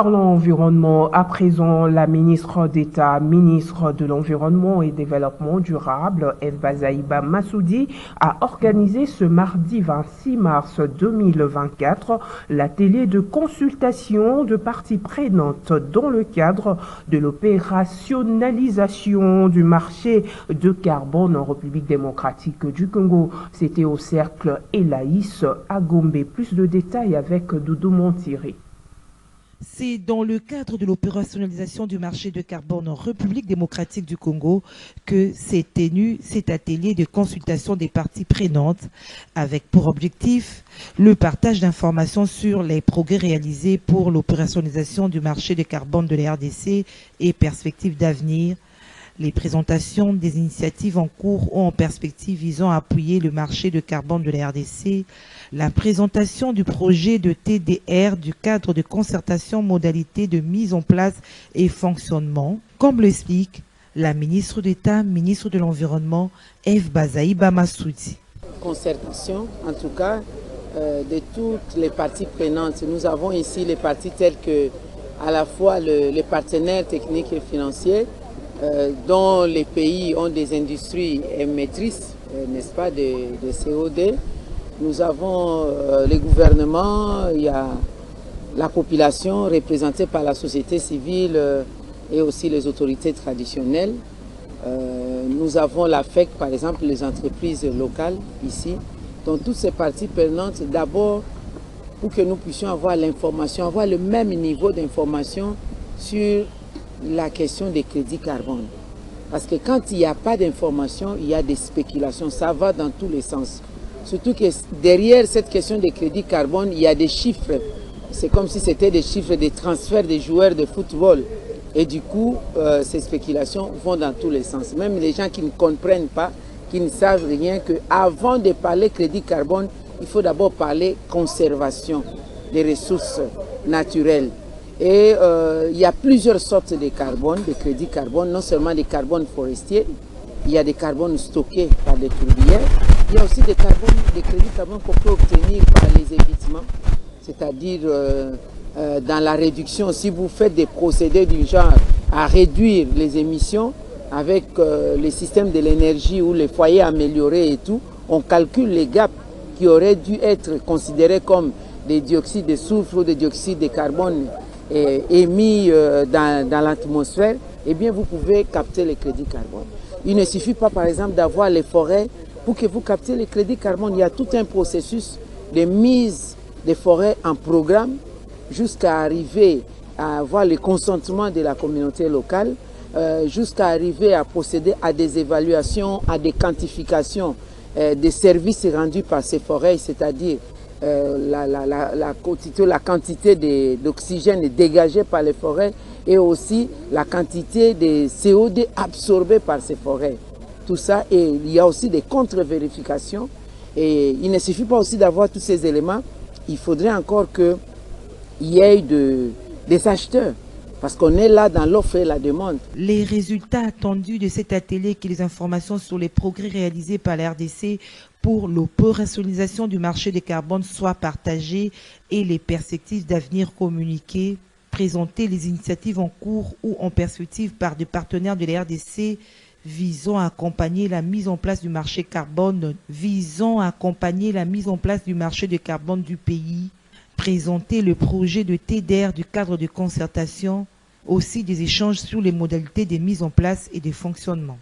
Parlons environnement. À présent, la ministre d'État, ministre de l'Environnement et Développement durable, Eva Zaïba Massoudi, a organisé ce mardi 26 mars 2024 l'atelier de consultation de parties prenantes dans le cadre de l'opérationnalisation du marché de carbone en République démocratique du Congo. C'était au cercle Elaïs à Gombe. Plus de détails avec Doudou Montiré. C'est dans le cadre de l'opérationnalisation du marché de carbone en République démocratique du Congo que s'est tenu cet atelier de consultation des parties prenantes avec pour objectif le partage d'informations sur les progrès réalisés pour l'opérationnalisation du marché de carbone de la RDC et perspectives d'avenir, les présentations des initiatives en cours ou en perspective visant à appuyer le marché de carbone de la RDC, la présentation du projet de TDR du cadre de concertation modalité de mise en place et fonctionnement, comme l'explique la ministre d'État, ministre de l'Environnement, Eva Zaïba Massoudi. Concertation, en tout cas, de toutes les parties prenantes. Nous avons ici les parties telles que à la fois les partenaires techniques et financiers, dont les pays ont des industries émettrices, n'est-ce pas, de CO2. Nous avons les gouvernements, il y a la population représentée par la société civile et aussi les autorités traditionnelles. Nous avons la FEC, par exemple, les entreprises locales ici. Donc toutes ces parties prenantes, d'abord pour que nous puissions avoir l'information, avoir le même niveau d'information sur la question des crédits carbone. Parce que quand il n'y a pas d'information, il y a des spéculations. Ça va dans tous les sens. Surtout que derrière cette question des crédits carbone, il y a des chiffres. C'est comme si c'était des chiffres des transferts des joueurs de football. Et du coup, ces spéculations vont dans tous les sens. Même les gens qui ne comprennent pas, qui ne savent rien, qu'avant de parler crédit carbone, il faut d'abord parler conservation des ressources naturelles. Et il y a plusieurs sortes de carbone, de crédits carbone, non seulement des carbones forestiers, il y a des carbones stockés par des tourbières, il y a aussi des crédits carbone qu'on peut obtenir par les évitements, c'est-à-dire dans la réduction, si vous faites des procédés du genre à réduire les émissions avec les systèmes de l'énergie ou les foyers améliorés et tout, on calcule les gaps qui auraient dû être considérés comme des dioxydes de soufre ou des dioxydes de carbone émis dans l'atmosphère, eh bien vous pouvez capter les crédits carbone. Il ne suffit pas par exemple d'avoir les forêts pour que vous captiez les crédits carbone. Il y a tout un processus de mise des forêts en programme jusqu'à arriver à avoir le consentement de la communauté locale, jusqu'à arriver à procéder à des évaluations, à des quantifications des services rendus par ces forêts, c'est-à-dire la quantité d'oxygène dégagé par les forêts et aussi la quantité de CO2 absorbé par ces forêts. Tout ça, et il y a aussi des contre-vérifications. Et il ne suffit pas aussi d'avoir tous ces éléments, il faudrait encore qu'il y ait des acheteurs. Parce qu'on est là dans l'offre et la demande. Les résultats attendus de cet atelier et les informations sur les progrès réalisés par la RDC pour l'opérationnalisation du marché des carbones soient partagés et les perspectives d'avenir communiquées, présenter les initiatives en cours ou en perspective par des partenaires de la RDC visant à accompagner la mise en place du marché carbone, du carbone du pays, présenter le projet de TDR du cadre de concertation, aussi des échanges sur les modalités de mise en place et de fonctionnement.